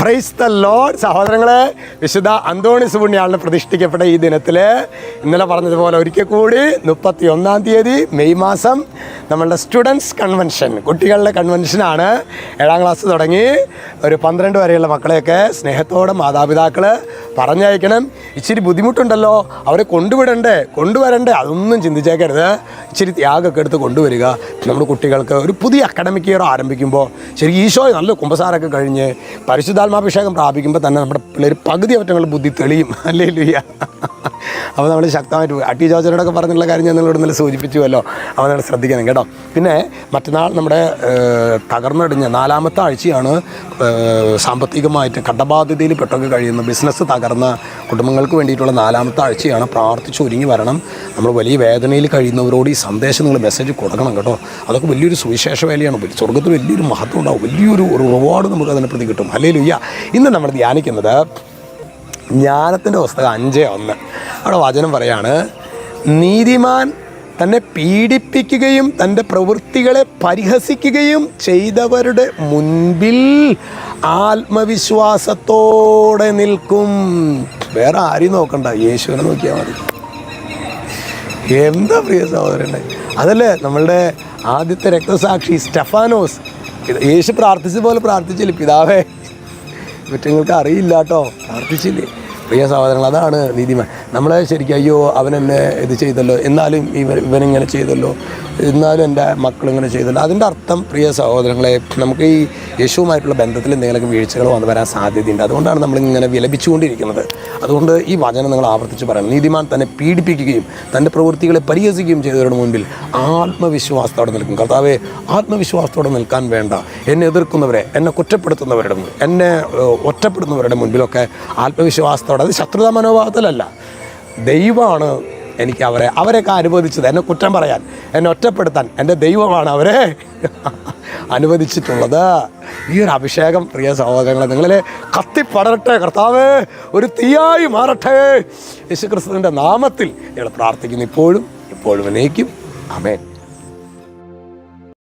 Praise the Lord. സഹോദരങ്ങളെ, വിശുദ്ധ അന്തോണീസ് പുണ്യാളന് പ്രതിഷ്ഠിക്കപ്പെട്ട ഈ ദിനത്തിൽ ഇന്നലെ പറഞ്ഞതുപോലെ ഒരിക്കൽ കൂടി 31-ാം തീയതി മെയ് മാസം നമ്മളുടെ സ്റ്റുഡൻസ് കൺവെൻഷൻ, കുട്ടികളുടെ കൺവെൻഷനാണ്. 7ാം ക്ലാസ് തുടങ്ങി ഒരു 12 വരെയുള്ള മക്കളെയൊക്കെ സ്നേഹത്തോടെ മാതാപിതാക്കൾ പറഞ്ഞയക്കണം. ഇച്ചിരി ബുദ്ധിമുട്ടുണ്ടല്ലോ, അവരെ കൊണ്ടുവരണ്ടേ, അതൊന്നും ചിന്തിച്ചേക്കരുത്. ഇച്ചിരി ത്യാഗമൊക്കെ എടുത്ത് കൊണ്ടുവരിക. നമ്മുടെ കുട്ടികൾക്ക് ഒരു പുതിയ അക്കാഡമിക് ഇയർ ആരംഭിക്കുമ്പോൾ ശരി ഈശോയെ നല്ല കുമ്പസാരമൊക്കെ കഴിഞ്ഞ് പരിശുദ്ധാത്മാഭിഷേകം പ്രാപിക്കുമ്പോൾ തന്നെ നമ്മുടെ പിള്ളേർ പകുതി അവറ്റങ്ങളുടെ ബുദ്ധി തെളിയും. ഹല്ലേലൂയ. അപ്പോൾ നമ്മൾ ശക്തമായിട്ട് ടി ജോർജിനോടൊക്കെ പറഞ്ഞുള്ള കാര്യം ഞാൻ നിങ്ങളോട് ഇന്നലെ സൂചിപ്പിച്ചുവല്ലോ. അപ്പോൾ നിങ്ങൾ ശ്രദ്ധിക്കണം കേട്ടോ. പിന്നെ മറ്റന്നാൾ നമ്മുടെ തകർന്നടിഞ്ഞ 4ാമത്തെ ആഴ്ചയാണ്. സാമ്പത്തികമായിട്ട് കടബാധ്യതയിൽ പെട്ടൊക്കെ കഴിയുന്ന, ബിസിനസ് തകർന്ന കുടുംബങ്ങൾക്ക് വേണ്ടിയിട്ടുള്ള 4ാമത്തെ ആഴ്ചയാണ്. പ്രാർത്ഥിച്ച് ഒരുങ്ങി വരണം. നമ്മൾ വലിയ വേദനയിൽ കഴിയുന്നവരോട് ഈ സന്ദേശം നിങ്ങൾ മെസ്സേജ് കൊടുക്കണം കേട്ടോ. അതൊക്കെ വലിയൊരു സുവിശേഷ വേലയാണ്. സ്വർഗ്ഗത്തിൽ വലിയൊരു മഹത്വം ഉണ്ടാവും, വലിയൊരു റിവാർഡ് നമുക്ക് അതിനെ പ്രതി കിട്ടും. ഹല്ലേലൂയ. ഇന്ന് നമ്മൾ ധ്യാനിക്കുന്നത് ജ്ഞാനത്തിൻ്റെ പുസ്തകം 5:1. അവിടെ വചനം പറയാണ്, നീതിമാൻ തന്നെ പീഡിപ്പിക്കുകയും തൻ്റെ പ്രവൃത്തികളെ പരിഹസിക്കുകയും ചെയ്തവരുടെ മുൻപിൽ ആത്മവിശ്വാസത്തോടെ നിൽക്കും. വേറെ ആരെയും നോക്കണ്ട, യേശുവിനെ നോക്കിയാൽ മതി. എന്താ പ്രിയ സഹോദരനെ, അതല്ലേ നമ്മളുടെ ആദ്യത്തെ രക്തസാക്ഷി സ്റ്റെഫാനോസ്. യേശു പ്രാർത്ഥിച്ച പോലെ പ്രാർത്ഥിച്ചില്ലേ? പിതാവേ, കുറ്റങ്ങൾക്ക് അറിയില്ല കേട്ടോ, പ്രാർത്ഥിച്ചില്ലേ? പ്രിയ സഹോദരങ്ങൾ, അതാണ് നീതിമാൻ. നമ്മളെ ശരിക്കും അയ്യോ അവനെന്നെ ഇത് ചെയ്തല്ലോ, എന്നാലും ഇവനിങ്ങനെ ചെയ്തല്ലോ, എന്നാലും എൻ്റെ മക്കളിങ്ങനെ ചെയ്തല്ലോ. അതിൻ്റെ അർത്ഥം പ്രിയ സഹോദരങ്ങളെ, നമുക്ക് ഈ യേശുവുമായിട്ടുള്ള ബന്ധത്തിൽ എന്തെങ്കിലുമൊക്കെ വീഴ്ചകൾ വന്നു വരാൻ സാധ്യതയുണ്ട്. അതുകൊണ്ടാണ് നമ്മളിങ്ങനെ വിലപിച്ചുകൊണ്ടിരിക്കുന്നത്. അതുകൊണ്ട് ഈ വചനം നിങ്ങൾ ആവർത്തിച്ച് പറയണം. നീതിമാൻ തന്നെ പീഡിപ്പിക്കുകയും തൻ്റെ പ്രവൃത്തികളെ പരിഹസിക്കുകയും ചെയ്തവരുടെ മുൻപിൽ ആത്മവിശ്വാസത്തോടെ നിൽക്കും. കർത്താവേ, ആത്മവിശ്വാസത്തോടെ നിൽക്കാൻ വേണ്ട. എന്നെ എതിർക്കുന്നവരെ, എന്നെ കുറ്റപ്പെടുത്തുന്നവരുടെ, എന്നെ ഒറ്റപ്പെടുന്നവരുടെ മുൻപിലൊക്കെ ആത്മവിശ്വാസത്തോടെ, അത് ശത്രുതാ മനോഭാവത്തിലല്ല, ദൈവമാണ് എനിക്ക് അവരെയൊക്കെ അനുവദിച്ചത്. എന്നെ കുറ്റം പറയാൻ, എന്നെ ഒറ്റപ്പെടുത്താൻ എൻ്റെ ദൈവമാണ് അവരെ അനുവദിച്ചിട്ടുള്ളത്. ഈ ഒരു അഭിഷേകം പ്രിയ സഹോദരങ്ങളെ നിങ്ങളെ കത്തിപ്പടരട്ടെ. കർത്താവ് ഒരു തീയായി മാറട്ടെ. യേശുക്രിസ്തുവിൻ്റെ നാമത്തിൽ ഞങ്ങൾ പ്രാർത്ഥിക്കുന്നു, ഇപ്പോഴും എന്നേക്കും. ആമേൻ.